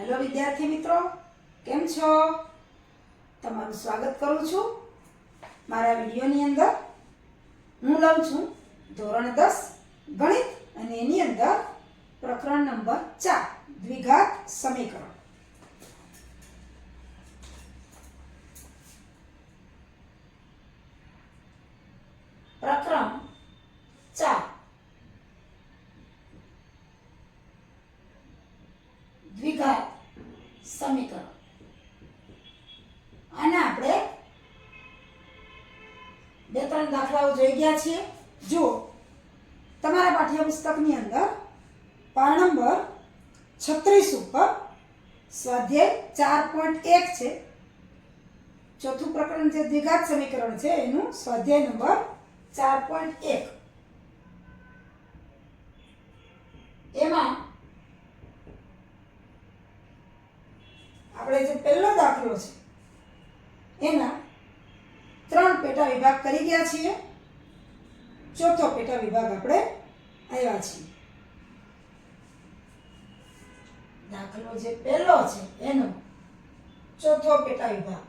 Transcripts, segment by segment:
Hello વિદ્યાર્થી મિત્રો, કેમ છો? તમારું સ્વાગત કરું છું મારા વિડીયોની અંદર. હું લઉં છું ધોરણ 10 ગણિત અને એની અંદર પ્રકરણ નંબર 4 દ્વિઘાત સમીકરણ. પ્રકરણ 4 દ્વિઘાત સમીકરણ. આના આપણે બે ત્રણ દાખલાઓ જોઈ ગયા છીએ. જો તમારા પાઠ્યપુસ્તકની અંદર પાન નંબર 36 ઉપર સ્વાધ્યાય 4.1 છે. ચોથું પ્રકરણ જે દ્વિઘાત સમીકરણ છે એનું સ્વાધ્યાય નંબર 4.1. એમાં આપણે જે પહેલો દાખલો છે એના 3 પેટા વિભાગ કરી ગયા છીએ. ચોથો પેટા વિભાગ આપણે આવ્યા છીએ. દાખલો જે પહેલો છે એનો ચોથો પેટા વિભાગ.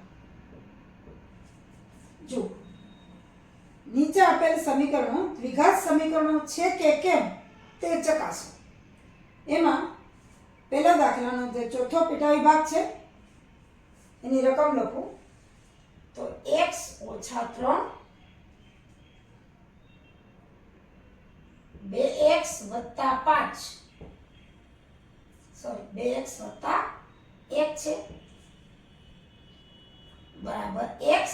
જો નીચે આપેલ સમીકરણો દ્વિઘાત સમીકરણો છે કે કેમ તે ચકાસો. એમાં પહેલા દાખલાનો જે ચોથો પેટા વિભાગ છે એની રકમ લખું તો x - 3 2x + 5 સોરી 2x + 1 છે બરાબર x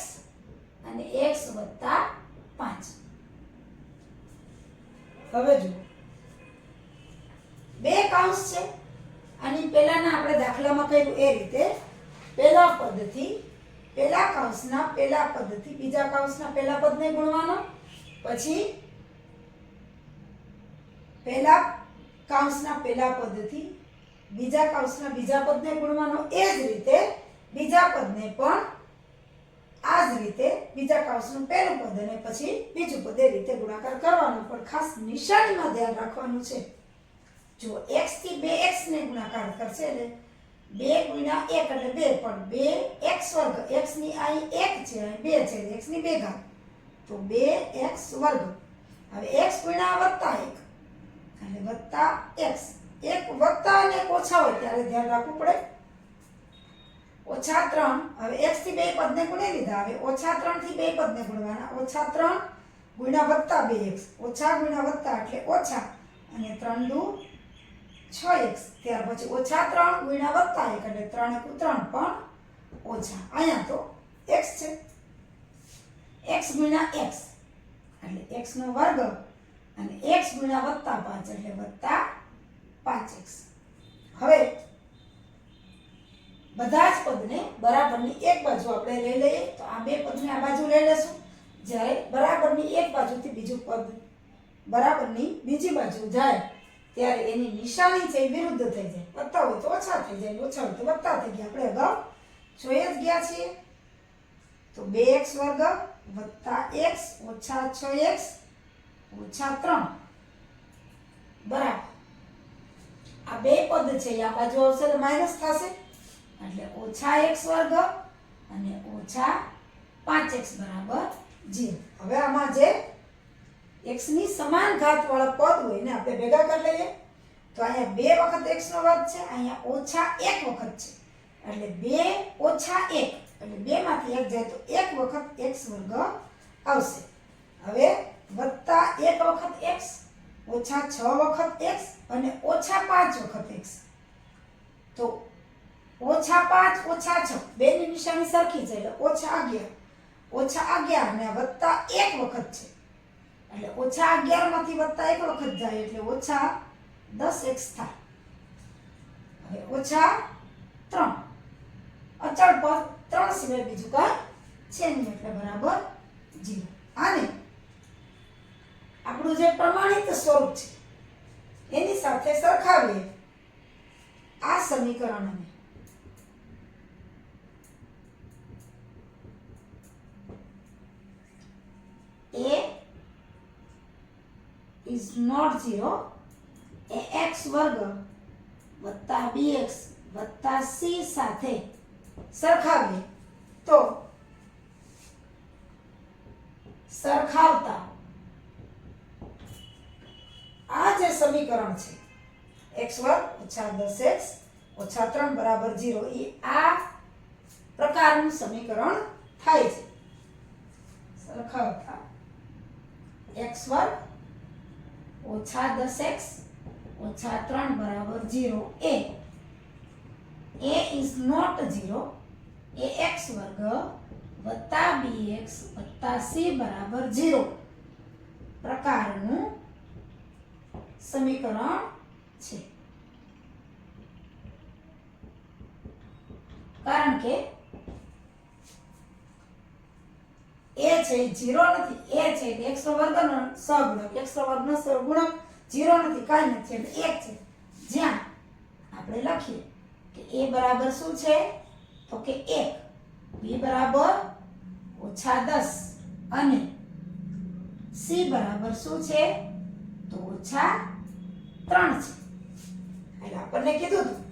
અને x + 5. હવે જો બે કૌંસ છે. આની પહેલાના આપણે દાખલામાં કર્યું એ રીતે પહેલા પદથી પહેલા કૌંસના પહેલા પદથી બીજા કૌંસના પહેલા પદને ગુણવાનો, પછી પહેલા કૌંસના પહેલા પદથી બીજા કૌંસના બીજા પદને ગુણવાનો. એ જ રીતે બીજા પદને પણ આ જ રીતે બીજા કૌંસનું પહેલું પદ અને પછી બીજું પદ એ રીતે ગુણાકાર કરવાનો. પણ ખાસ નિશાનીમાં ધ્યાન રાખવાનું છે. જો x થી 2x ને ગુણાકાર કરશે એટલે 2 × 1 એટલે 2, પણ 2x² x ની અહીં 1 છે અહીં 2 છે x ની 2 ઘાત તો 2x². હવે x × +1 એટલે +x. એક વત્તા અને એક ઓછા હોય ત્યારે ધ્યાન રાખવું પડે. -3 હવે x થી 2 પદને ગુણી લીધા. હવે -3 થી 2 પદને ગુણવાના. -3 × +2x ઓછા × વત્તા એટલે ઓછા અને 3 દુ 6x. ત્યાર પછી -3 × +1 એટલે 3 × 3 પણ ઓછા. અહીંયા તો x છે. x × x એટલે x નો વર્ગ અને x × +5 એટલે +5x. હવે બધા જ પદને બરાબરની એક બાજુ આપણે લઈ લઈએ. તો આ બે પદને આ બાજુ લઈ લેશું. જ્યારે બરાબરની એક બાજુથી બીજું પદ બરાબરની બીજી બાજુ જાય ત્યારે એની નિશાની છે વિરુદ્ધ થઈ જાય. વત્તા હોય તો ઓછા થઈ જાય, ઓછા હોય તો વત્તા થઈ ગયા. આપણે અગાઉ જોઈ જ ગયા છીએ. તો 2x² + x - 6x - 3 બરાબર આ બે પદ છે આ બાજુ આવશે એટલે માઈનસ થશે એટલે -x² અને -5x બરાબર 0. હવે આમાં જે x ની સમાન ઘાત વાળા પદ હોય ને આપણે ભેગા કરી લઈએ. તો અહીંયા 2 વખત x નો વર્ગ છે, અહીંયા -1 વખત છે એટલે 2 - 1 એટલે 2 માંથી 1 જાય તો 1 વખત x² આવશે. હવે વત્તા 1 વખત x, ઓછા 6 વખત x અને ઓછા 5 વખત x. તો -5 - 6 બેની નિશાની સરખી છે એટલે -11 અને વત્તા 1 વખત છે એટલે -11 માંથી વત્તા 1 વખત જાય એટલે -10x થાય. હવે -3 અચળ પદ 3 સિવાય બીજું કાંઈ છે નહીં એટલે બરાબર 0. આને આપણું જે પ્રમાણિત સ્વરૂપ છે એની સાથે સરખાવીએ આ સમીકરણને. A is not 0 A x² + bx વત્તા સી સાથે સરખાવીએ તો સરખાવતા આ જે સમીકરણ છે x વર્ગ ઓછા 10x ઓછા 3 બરાબર 0 એ આ પ્રકારનું સમીકરણ થાય છે. સરખાવતા x વર્ગ ઓછા 10x ઓછા 3 બરાબર 0 a is not 0 A x વર્ગ વત્તા bx વત્તા c બરાબર 0 પ્રકારનું સમીકરણ છે. કારણ કે a છે 0 નથી, a છે એટલે x નો વર્ગનો સહગુણક, x નો વર્ગનો સહગુણક 0 નથી, કાંઈ નથી એટલે 1 છે. જ્યાં આપણે લખીએ કે a બરાબર શું છે તો કે 1, b બરાબર ઓછા 10 અને c બરાબર શું છે તો ઓછા 3 છે. એટલે આપણને કીધું હતું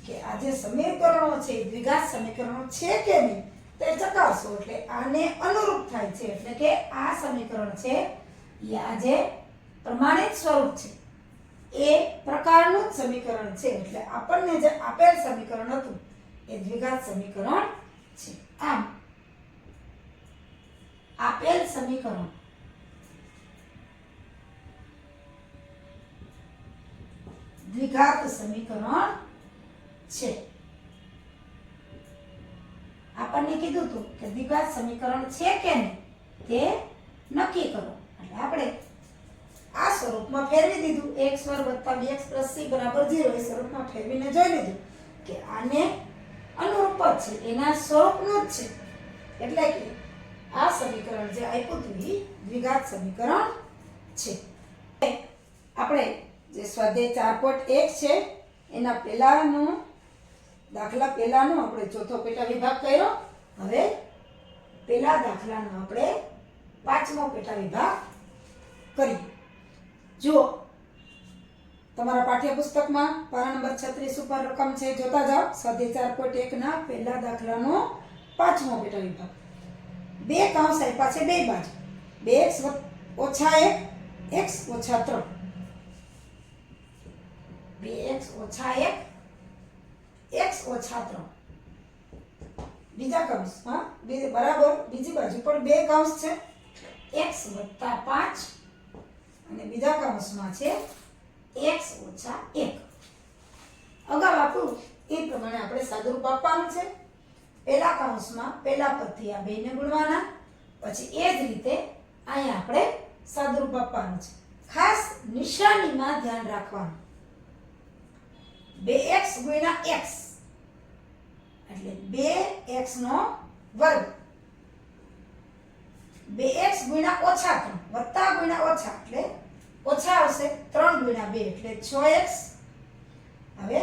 કે આ જે સમીકરણો છે દ્વિઘાત સમીકરણો છે કે નહીં તે ચકાસો એટલે આને અનુરૂપ થાય છે. એટલે કે આ સમીકરણ છે એ આ જે પ્રમાણિત સ્વરૂપ છે એ પ્રકારનું જ સમીકરણ છે. એટલે આપણને જે આપેલ સમીકરણ હતું એ દ્વિઘાત સમીકરણ છે. આમ આપેલ સમીકરણ દ્વિઘાત સમીકરણ છે. આપણને કીધું હતું કે દ્વિઘાત સમીકરણ છે કે નહીં તે નક્કી કરો. એટલે આપણે આ સ્વરૂપમાં ફેરવી દીધું x વર્ગ વત્તા 2x + c બરાબર 0 એ સ્વરૂપમાં ફેરવીને જોઈ લીધું કે આને અનુરૂપ જ છે, એના સ્વરૂપનું જ છે. એટલે કે આ સમીકરણ જે આપ્યું હતું એ દ્વિઘાત સમીકરણ છે. આપણે જે સ્વાધ્યાય 4.1 છે એના પહેલાનો દાખલા પહેલાનો આપણે ચોથો પેટા વિભાગ કર્યો. હવે પહેલા દાખલાનો આપણે પાંચમો પેટા વિભાગ કરીએ. જો તમારા પાઠ્યપુસ્તકમાં પાના નંબર 36 ઉપર રકમ છે જોતા જાઓ. સ્વાધ્યાય 4.1 ના પહેલા દાખલાનો પાંચમો પેટા વિભાગ. બે કૌંસ આપ્યા છે બે બાજુ, 2x ઓછા 1 x ઓછા 3, 2x ઓછા 1 x ઓછા 3. બીજા કૌંસમાં બરાબર બીજી બાજુ પણ બે કૌંસ છે x વત્તા 5 અને બીજા કૌંસમાં છે x ઓછા 1. અગાઉ આપ્યું એ પ્રમાણે આપણે સાદુરૂપ આપવાનું છે. પહેલા કૌંસમાં પહેલા પદથી આ બેને ગુણવાના, પછી એ જ રીતે અહીંયા આપણે સાદુરૂપ આપવાનું છે. ખાસ નિશાનીમાં ધ્યાન રાખવાનું. 2x ગુણ્યા x એટલે 2x નો વર્ગ, 2x ગુણ્યા ઓછા 3 વત્તા ગુણ્યા ઓછા એટલે ઓછા આવશે, 3 ગુણ્યા 2 એટલે 6x. હવે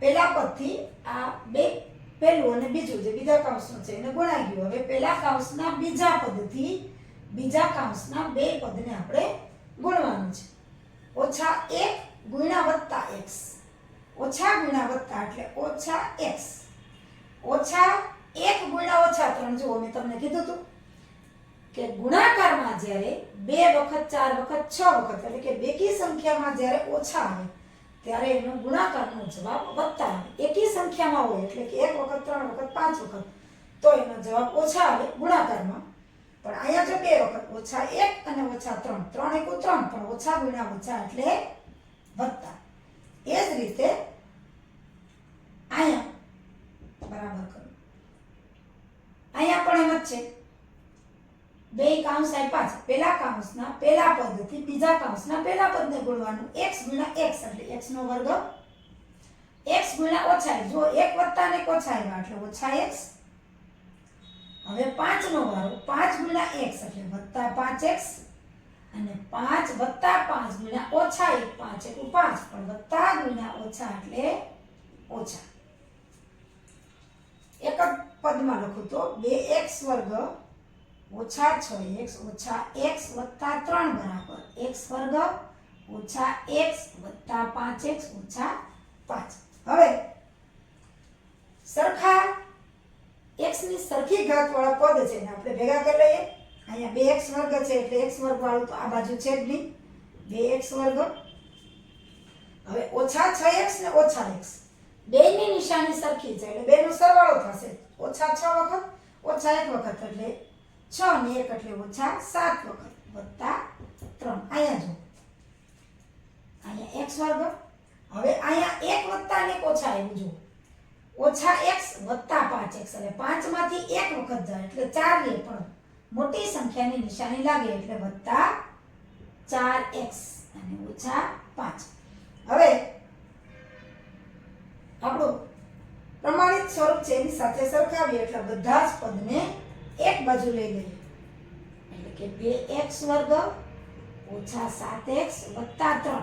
પહેલા પદથી આ બે પહેલું અને બીજું જે બીજા કૌંસનું છે એને ગુણાઈ ગયું. હવે પહેલા કૌંસના બીજા પદથી બીજા કૌંસના બે પદને આપણે ગુણવાનું છે. ઓછા 1 ગુણ્યા વત્તા x, ઓછા ગુણ્યા વત્તા એટલે ઓછા x, ઓછા 1 ગુણ્યા ઓછા 3. જુઓ મેં તમને કીધું હતું કે ગુણાકારમાં જ્યારે 2 વખત 4 વખત 6 વખત એટલે કે બેકી સંખ્યામાં જ્યારે ઓછા આવે ત્યારે એનો ગુણાકારનો જવાબ વત્તા આવે. એકી સંખ્યામાં હોય એટલે કે 1 વખત 3 વખત 5 વખત તો એનો જવાબ ઓછા આવે ગુણાકારમાં. પણ અહીંયા જો 2 વખત ઓછા 1 અને ઓછા 3, 3 × 3 પણ ઓછા ગુણ્યા ઓછા એટલે વત્તા. એ જ રીતે અહીંયા બરાબર કરો. અહીંયા પણ એમ જ છે. બે કૌંસ આપ્યા છે. પહેલા કૌંસના પહેલા પદથી બીજા કૌંસના પહેલા પદને ગુણવાનું. x ગુણ્યા x એટલે x નો વર્ગ, x ગુણ્યા ઓછા 1 જો 1 વત્તા ને ઓછા આવ્યા એટલે ઓછા x. હવે 5 નો વારો, 5 ગુણ્યા x એટલે વત્તા 5x અને 5 વત્તા 5 ગુણ્યા ઓછા 1 5 × 5 પણ વત્તા ગુણ્યા ઓછા એટલે ઓછા. એક જ પદમાં લખું તો 2x વર્ગ ઓછા 6x ઓછા x વત્તા 3 બરાબર x વર્ગ ઓછા x વત્તા 5x ઓછા 5. હવે સરખા x ની સરખી ઘાતવાળા પદ છે ને આપણે ભેગા કરી લઈએ. અહીંયા 2x વર્ગ છે એટલે x વર્ગ વાળું તો આ બાજુ છે જ નહીં, 2x વર્ગ. હવે ઓછા 6x ને ઓછા x બેયની નિશાની સરખી છે એટલે બેનો સરવાળો થશે. ઓછા 6 વખત ઓછા 1 વખત એટલે 6 ને 1 એટલે ઓછા 7 વખત વત્તા 3. અહીંયા જો અહીંયા x વર્ગ. હવે અહીંયા 1 વત્તા ને 1 ઓછા આવ્યું જો ઓછા x વત્તા 5x એટલે 5 માંથી 1 વખત જાય એટલે 4 લે પણ મોટી સંખ્યાની નિશાની લાગે એટલે વત્તા 4x અને ઓછા 5. હવે આપણું પ્રમાણિત સ્વરૂપ છે એની સાથે સરખાવીએ એટલે બધા જ પદને એક બાજુ લઈ લઈએ એટલે કે 2x વર્ગ ઓછા 7x વત્તા 3.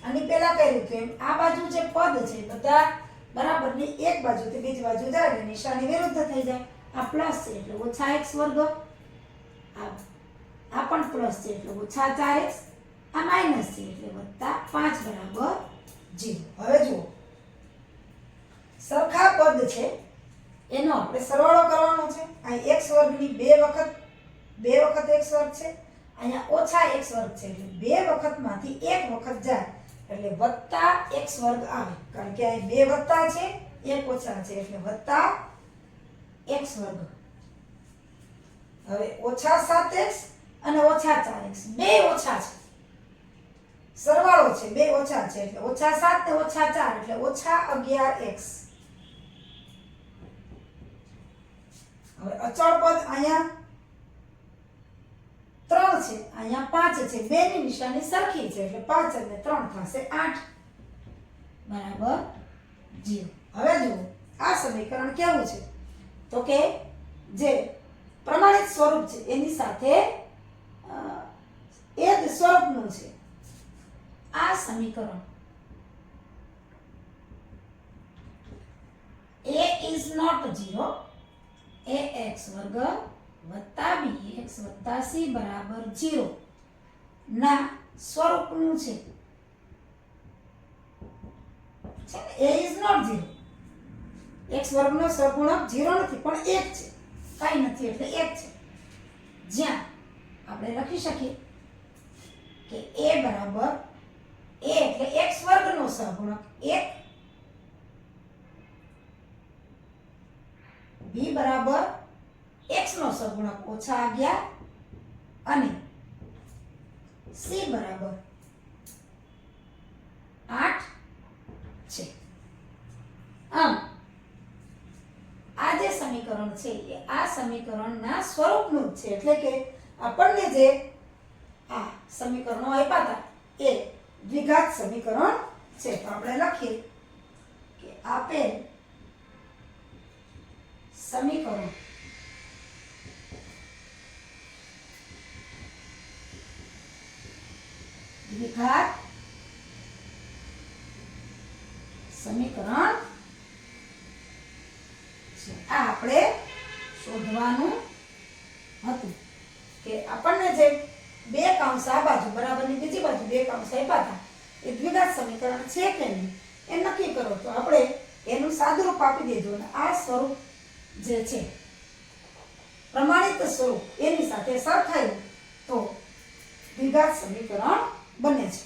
આની પહેલા કર્યું તો એમ આ બાજુ જે પદ છે બધા બરાબરની એક બાજુથી બીજી બાજુ જાય એટલે નિશાની વિરુદ્ધ થઈ જાય. આ પ્લસ છે એટલે ઓછા x વર્ગ, આ પણ પ્લસ છે એટલે ઓછા 4x, આ માઈનસ છે એટલે વત્તા 5 બરાબર 0. હવે જુઓ સરખા પદ છે એનો આપણે સરવાળો કરવાનો છે. અહીં x વર્ગની 2 વખત x વર્ગ છે, અહીંયા ઓછા x વર્ગ છે એટલે 2 વખતમાંથી 1 વખત જાય એટલે વત્તા x વર્ગ આવે કારણ કે અહીં 2 વત્તા છે 1 ઓછા છે એટલે વત્તા x વર્ગ. હવે ઓછા 7x અને ઓછા 4x બે ઓછા છે, સરવાળો છે 2 ઓછા છે એટલે ઓછા 7 ને ઓછા 4 એટલે ઓછા 11x. હવે અચળ પદ અહીંયા 3 છે અહીંયા 5 છે બેની નિશાની સરખી છે એટલે 5 અને 3 થશે 8 બરાબર 0. હવે જુઓ આ સમીકરણ કેવું છે તો કે જે પ્રમાણિત સ્વરૂપ છે એની સાથે એ જ સ્વરૂપનું છે. આ સમીકરણ a is not 0 ax વર્ગ વત્તા bx વત્તા c બરાબર 0 ના સ્વરૂપનું છે. a is not 0 x વર્ગનો સહગુણક 0 નથી પણ 1 છે, કાંઈ નથી એટલે 1 છે. જ્યાં આપણે લખી શકીએ કે a બરાબર a એટલે x વર્ગનો સહગુણક 1, b બરાબર x નો સહગુણક ઓછા 11 અને c બરાબર 8 છે. આમ આ જે સમીકરણ છે એ આ સમીકરણના સ્વરૂપનું જ છે એટલે કે આપણને જે આ સમીકરણો આપ્યા હતા એ દ્વિઘાત સમીકરણ છે. તો આપણે લખીએ કે આપેલ સમીકરણ દ્વિઘાત સમીકરણ છે. આ આપણે શોધવાનું હતું કે આપણને જે 2 કૌંસ આ બાજુ બરાબરની બીજી બાજુ 2 કૌંસ આપ્યા હતા એ દ્વિઘાત સમીકરણ છે કે નહીં એ નક્કી કરો. તો આપણે એનું સાદુરૂપ આપી દીધું અને આ સ્વરૂપ જે છે પ્રમાણિત સ્વરૂપ એની સાથે સરખાયું તો દ્વિઘાત સમીકરણ બને છે.